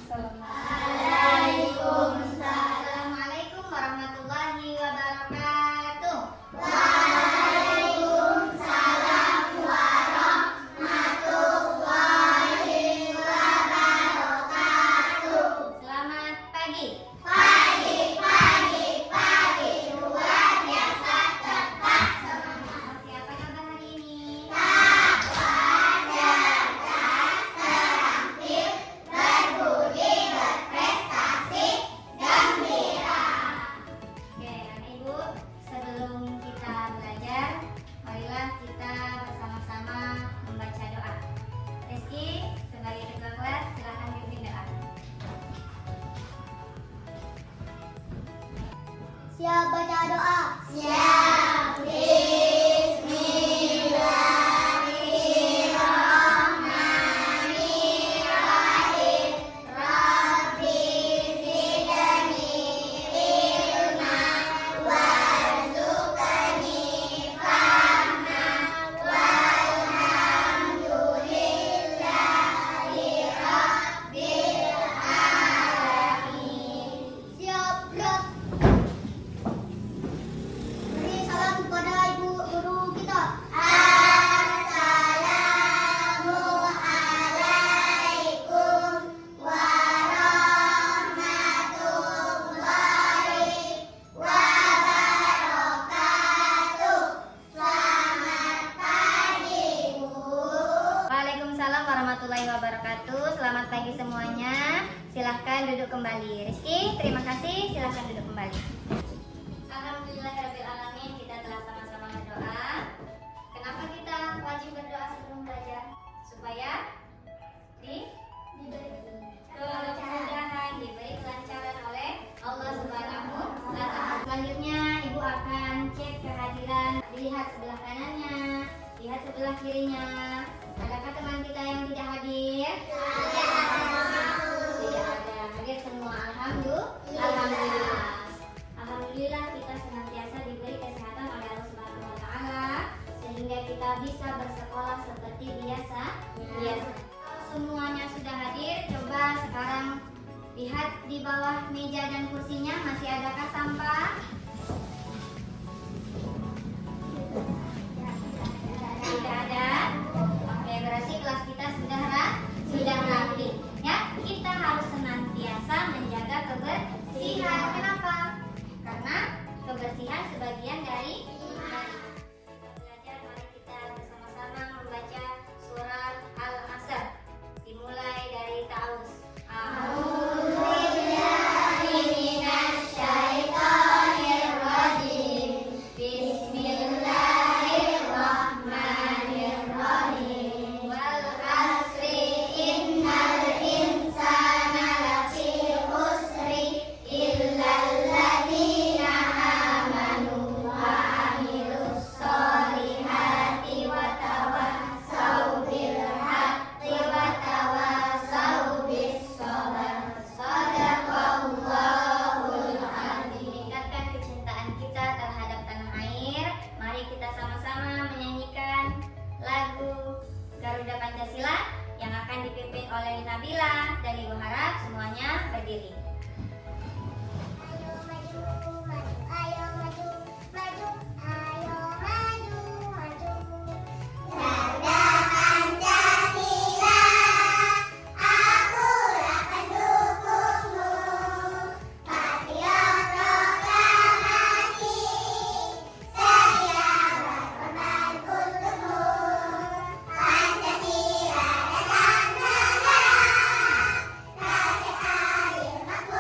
Assalamualaikum warahmatullahi wabarakatuh. Selamat pagi. Luar biasa, tetap semangat. Oke, apa kabar hari ini? Oke, anak ibu, sebelum kita belajar, marilah kita bersama-sama membaca doa. Rizky, sebagai ketua kelas, silakan pimpin doa. Siap baca doa. Siap. Bismillahirrahmanirrahim. Rabbi zidni ilma warzuqni fahma walhamdulillahi rabbil alamin. Siap, gerak. Beri salam kepada ibu guru kita. Assalamualaikum warahmatullahi wabarakatuh. Selamat pagi, Bu. Waalaikumsalam warahmatullahi wabarakatuh. Selamat pagi semuanya. Silahkan duduk kembali. Rizky, terima kasih. Silahkan duduk kembali. Alhamdulillahirrahmanirrahim. Kita telah sama-sama berdoa. Kenapa kita wajib berdoa sebelum belajar? Supaya diberi kemudahan, diberi kelancaran oleh Allah Subhanahu wa Ta'ala. Selanjutnya, ibu akan cek kehadiran. Dilihat sebelah kanannya, lihat sebelah kirinya. Adakah teman kita yang tidak hadir? Tidak ada. Hadir semua. Alhamdulillah. Alhamdulillah kita senantiasa diberi kesehatan oleh Allah Subhanahu wa Ta'ala sehingga kita bisa bersekolah seperti biasa. Semuanya sudah hadir. Coba sekarang lihat di bawah meja dan kursinya masih adakah sampah? Tidak ada. Oke, berarti kelas kita sudah rapi. Ya, kita harus senantiasa menjaga kebersihan. Kenapa? Karena kebersihan sebagian dari iman. Kita belajar, mari kita bersama-sama membaca surah Al-Asr. Dimulai dari ta'awuz. A'udzubillahiminasyaitonirrajim. Bismillahirrahmanirrahim. Wal asri innal insana lafi khusri illal ladzina amanu wa amilus solihati wa tawassau bil haqqi wa tawassau bis sabr. Shadaqallahul azim. Meningkatkan kecintaan kita terhadap tanah air. Mari kita sama-sama menyanyikan lagu Garuda Pancasila yang akan dipimpin oleh Nabila dan Ibu Harap. Semuanya berdiri. Ayo maju, maju, ayo maju, maju, ayo maju, maju. Garuda Pancasila, akulah pendukungmu. Patriot proklamasi, sedia berkorban untukmu. Pancasila dasar negara, rakyat adil makmur.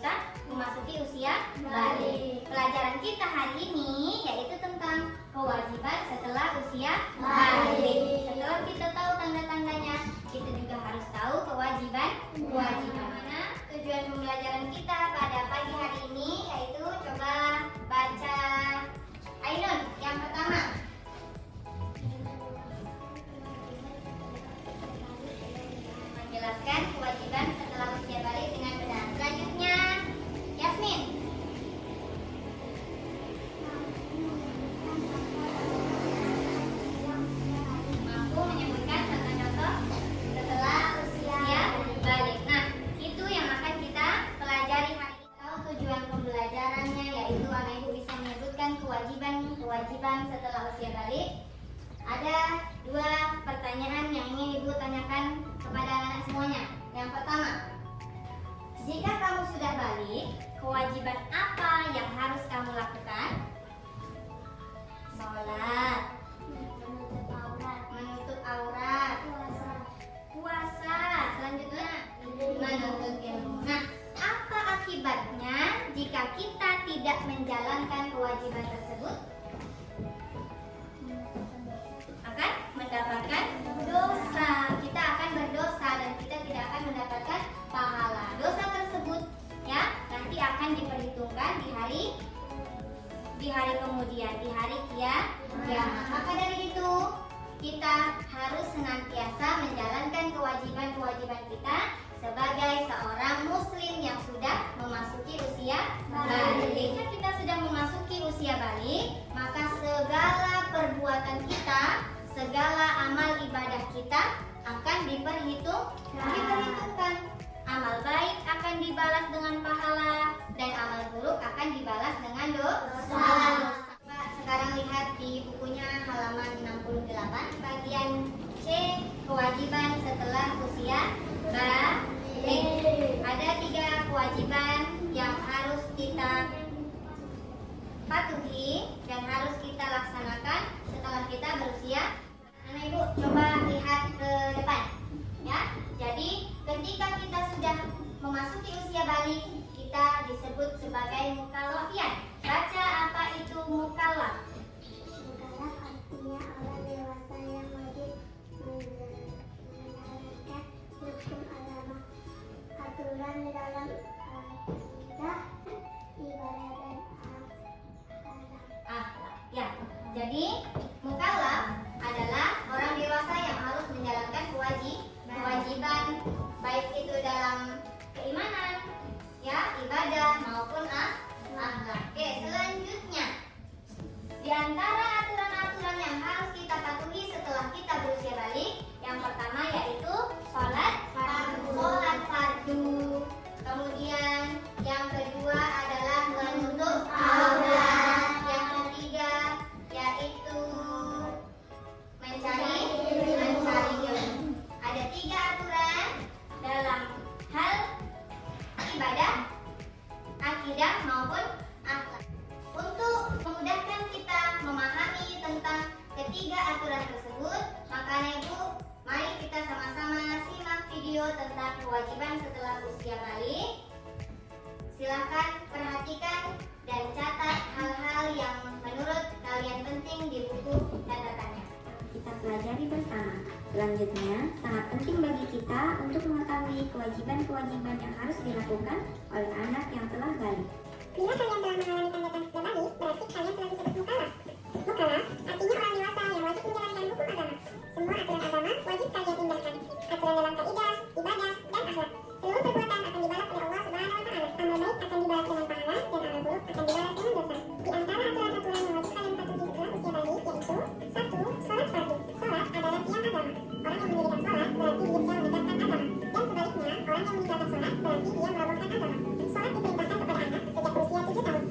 kita memasuki usia balik. Pelajaran kita hari ini yaitu tentang kewajiban setelah usia balik. Setelah kita tahu tanda-tandanya, kita juga harus tahu kewajiban. Mana tujuan pembelajaran kita pada pagi hari ini yaitu coba baca Ainun yang pertama. Menjelaskan kewajiban setelah usia balik dengan benar. Selanjutnya, Yasmin. Mampu menyebutkan contoh-contoh setelah usia balik. Nah, itu yang akan kita pelajari hari ini. Tahu tujuan pembelajarannya yaitu anak ibu bisa menyebutkan kewajiban setelah usia balik. Ada dua pertanyaan yang ingin ibu tanyakan kepada anak-anak semuanya. Yang pertama, jika kamu sudah balik, kewajiban apa yang harus kamu lakukan? Sholat, menutup aurat, puasa, selanjutnya menuntut ilmu. Nah, apa akibatnya jika kita tidak menjalankan kewajiban tersebut? Akan mendapatkan dosa. Kita akan berdosa dan kita tidak akan mendapatkan pahala. Dosa tersebut ya nanti akan diperhitungkan di hari kemudian, di hari kiamat. Maka dari itu kita harus senantiasa menjalankan kewajiban-kewajiban kita sebagai seorang muslim yang sudah memasuki usia balik. Jika kita sudah memasuki usia balik, maka segala perbuatan kita, segala amal ibadah kita akan diperhitungkan. Amal baik akan dibalas dengan pahala dan amal buruk akan dibalas dengan dosa. Sekarang lihat di bukunya halaman 68 bagian C, kewajiban setelah usia balik. Ada 3 kewajiban yang harus kita patuhi dan harus kita laksanakan setelah kita berusia. Anak ibu coba lihat ke depan ya. Jadi ketika kita sudah memasuki usia balik, kita disebut sebagai mukallafian. Baca apa itu mukallaf? Mukallaf artinya orang dewasa yang wajib menjalankan hukum agama, aturan di dalam akidah, ibadah dan Akhlak. Ya. Jadi mukallaf adalah orang dewasa yang harus menjalankan kewajiban baik itu dalam keimanan, ya, ibadah maupun akhlak. Oke, selanjutnya di antara aturan-aturan yang harus kita patuhi setelah kita berusia balik, yang pertama yaitu sholat fardu. Kemudian yang kedua adalah menutup aurat. Yang ketiga yaitu mencari ilmu. Ada 3 aturan dalam hal ibadah, akidah maupun akhlak. Untuk memudahkan kita memahami tentang ketiga aturan tersebut, maka ibu, mari kita sama-sama simak video tentang kewajiban setelah usia balik. Silakan perhatikan dan catat hal-hal yang menurut kalian penting di buku catatannya. Kita pelajari bersama. Selanjutnya, sangat penting bagi kita untuk mengetahui kewajiban-kewajiban yang harus dilakukan oleh anak yang telah balik. Bila kalian telah mengalami tanda-tanda sudah balik, berarti kalian telah disebut mukallaf. Mukallaf artinya orang dewasa yang wajib menjalankan hukum agama. Semua aturan agama wajib kalian tinggalkan. Aturan dalam kaidah, ibadah, dan akhlak. Seluruh perbuatan akan dibalas oleh Allah Subhanahu wa Ta'ala. Amal baik akan dibalas dengan pahala dan amal buruk akan dibalas dengan dosa. Di antara aturan-aturan yang wajib kalian patuhi setelah usia balik yaitu 1. Sholat fardu. Sholat adalah tiang agama. Orang yang mendirikan sholat berarti dia menegakkan agama. Dan sebaliknya, orang yang meninggalkan sholat berarti dia merobohkan agama. Sholat diperintahkan kepada anak sejak usia 7 tahun.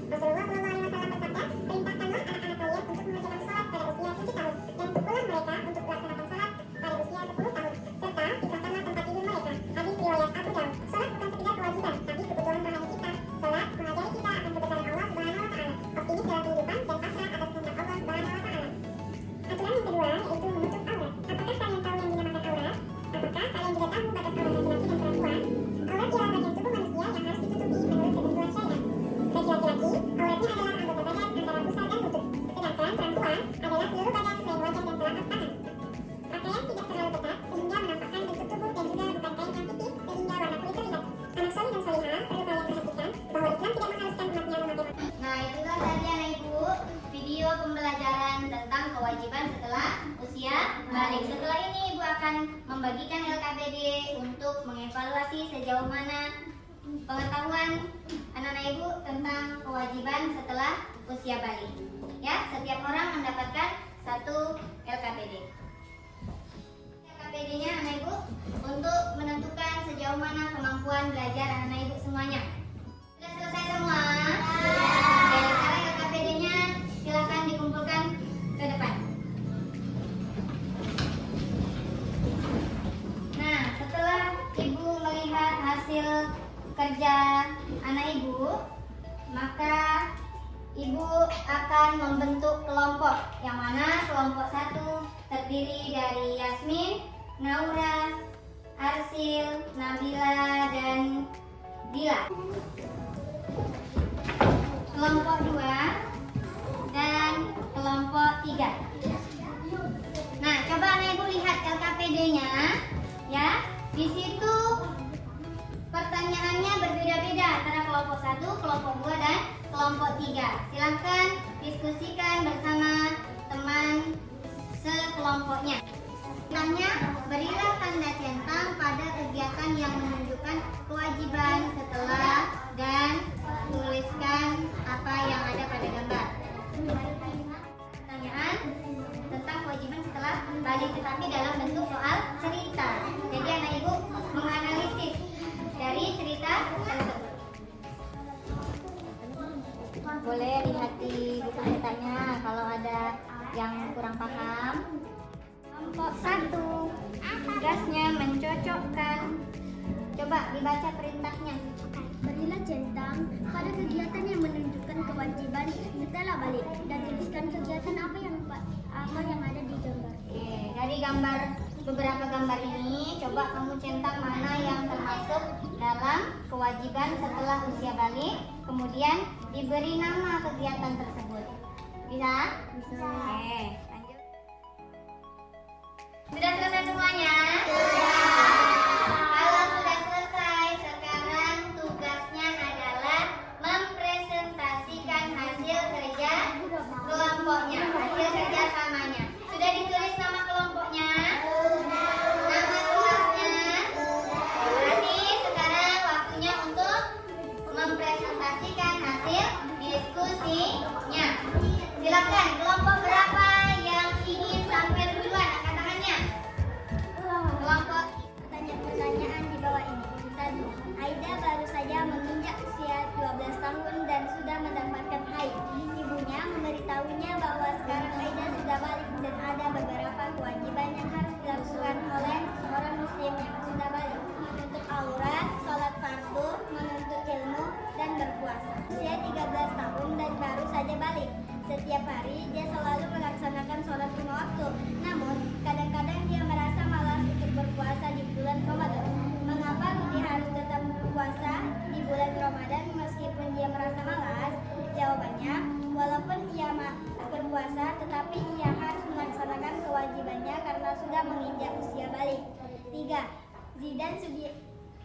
Baik, setelah ini Ibu akan membagikan LKPD untuk mengevaluasi sejauh mana pengetahuan anak-anak Ibu tentang kewajiban setelah usia balik. Ya, setiap orang mendapatkan satu LKPD. LKPD-nya anak Ibu untuk menentukan sejauh mana kemampuan belajar anak-anak Ibu semuanya. Sudah selesai semua? Oke, sekarang LKPD-nya silakan dikumpulkan ke depan. Nah, setelah Ibu melihat hasil kerja anak Ibu, maka Ibu akan membentuk kelompok, yang mana kelompok 1 terdiri dari Yasmin, Naura, Arsil, Nabila, dan Dila. Kelompok 2 dan kelompok 3. Nah, coba anak Ibu lihat LKPD-nya, ya. Di situ pertanyaannya berbeda-beda antara kelompok 1, kelompok 2, dan kelompok 3. Silahkan diskusikan bersama teman sekelompoknya. Tanya, berilah tanda centang pada kegiatan yang menunjukkan kewajiban setelah dan tuliskan apa yang ada pada gambar. Pertanyaan tentang kewajiban setelah balik, tetapi dalam bentuk soal cerita. Jadi anak Ibu menganalisis dari cerita tersebut. Boleh lihat di buku ceritanya kalau ada yang kurang paham. Kelompok 1, tugasnya mencocokkan. Coba dibaca perintahnya. Berilah centang pada kegiatan yang menunjukkan kewajiban setelah balik dan tuliskan kegiatan apa yang ada di gambar. Oke, dari beberapa gambar ini, coba kamu centang mana yang termasuk dalam kewajiban setelah usia balik, kemudian diberi nama kegiatan tersebut. Bisa? Bisa. Oke, lanjut. Sudah selesai semuanya? Kalau sudah selesai, sekarang tugasnya adalah mempresentasikan hasil kerja kelompoknya, hasil kerja samanya. Sudah ditulis nama kelompoknya? Nama kelasnya? Berarti sekarang waktunya untuk mempresentasikan hasil diskusinya. Silakan, kelompok berapa yang ingin tampil duluan? Angkat tangannya. Kelompok. Pertanyaan di bawah ini. 1. Aida baru saja menginjak usia 12 tahun dan sudah mendapatkan haid. Ibunya memberitahunya bahwa sekarang Aida sudah balik dan ada beberapa kewajiban yang harus dilakukan oleh seorang muslim yang sudah balik. Untuk aurat, sholat fardu, menuntut ilmu, dan berpuasa. Usia 13 tahun dan baru saja balik. Setiap hari dia selalu melaksanakan sholat 5 waktu. Namun, kadang-kadang dia merasa malas untuk berpuasa di bulan Ramadan. Mengapa dia harus tetap berpuasa di bulan Ramadan meskipun dia merasa malas? Jawabannya, walaupun ia berpuasa, tetapi ia harus melaksanakan kewajibannya karena sudah menginjak usia balik. 3.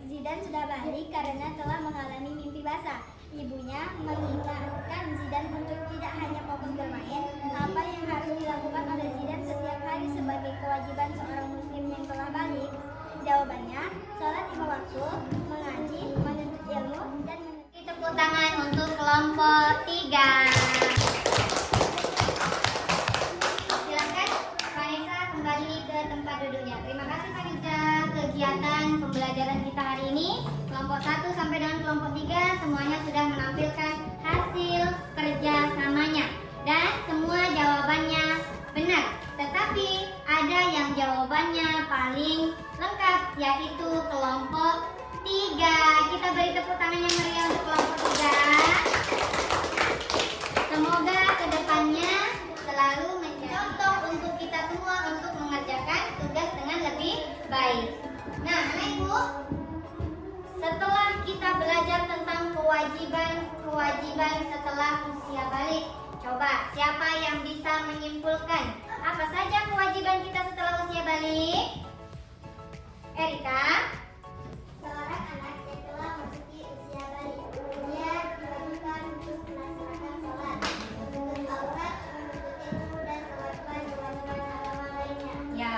Zidan sudah balik karena telah mengalami mimpi basah. Ibunya mengingatkan Zidan untuk tidak hanya fokus bermain. Apa yang harus dilakukan oleh Zidan setiap hari sebagai kewajiban seorang muslim yang telah balik? Jawabannya, sholat 5 waktu, mengaji, menuntut ilmu, dan Tepuk tangan untuk kelompok 3. Silakan Vanessa kembali ke tempat duduknya. Terima kasih Vanessa. Kegiatan pembelajaran kita hari ini, kelompok 1 sampai dengan kelompok 3 semuanya sudah menampilkan hasil kerja samanya dan semua jawabannya benar. Tetapi ada yang jawabannya paling lengkap, yaitu kelompok 3. Kita beri tepuk tangan yang meriah untuk kelompok 3. Semoga kedepannya selalu mencontoh untuk kita semua untuk mengerjakan tugas dengan lebih baik. Nah, anak ibu, setelah kita belajar tentang kewajiban setelah usia balik, coba siapa yang bisa menyimpulkan apa saja kewajiban kita setelah usia balik? Erika? seorang anak yang telah memasuki usia balik. Dia diwajibkan untuk melaksanakan sholat, menuntut aurat, menuntut ilmu, dan melakukan kewajiban agama lainnya. Ya,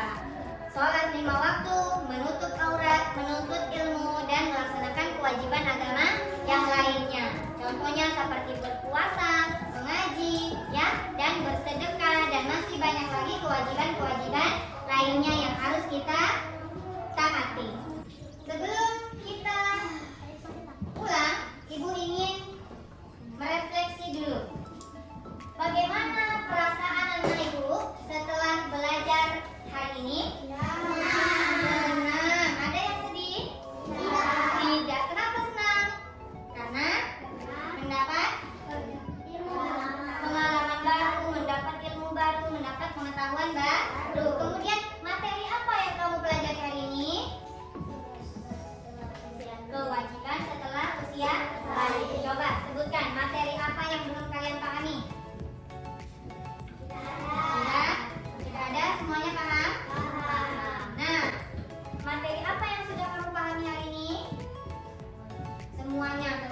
Coba sebutkan materi apa yang belum kalian pahami. Sudah? Sudah ada? Semuanya paham? Nah, materi apa yang sudah kamu pahami hari ini? Semuanya.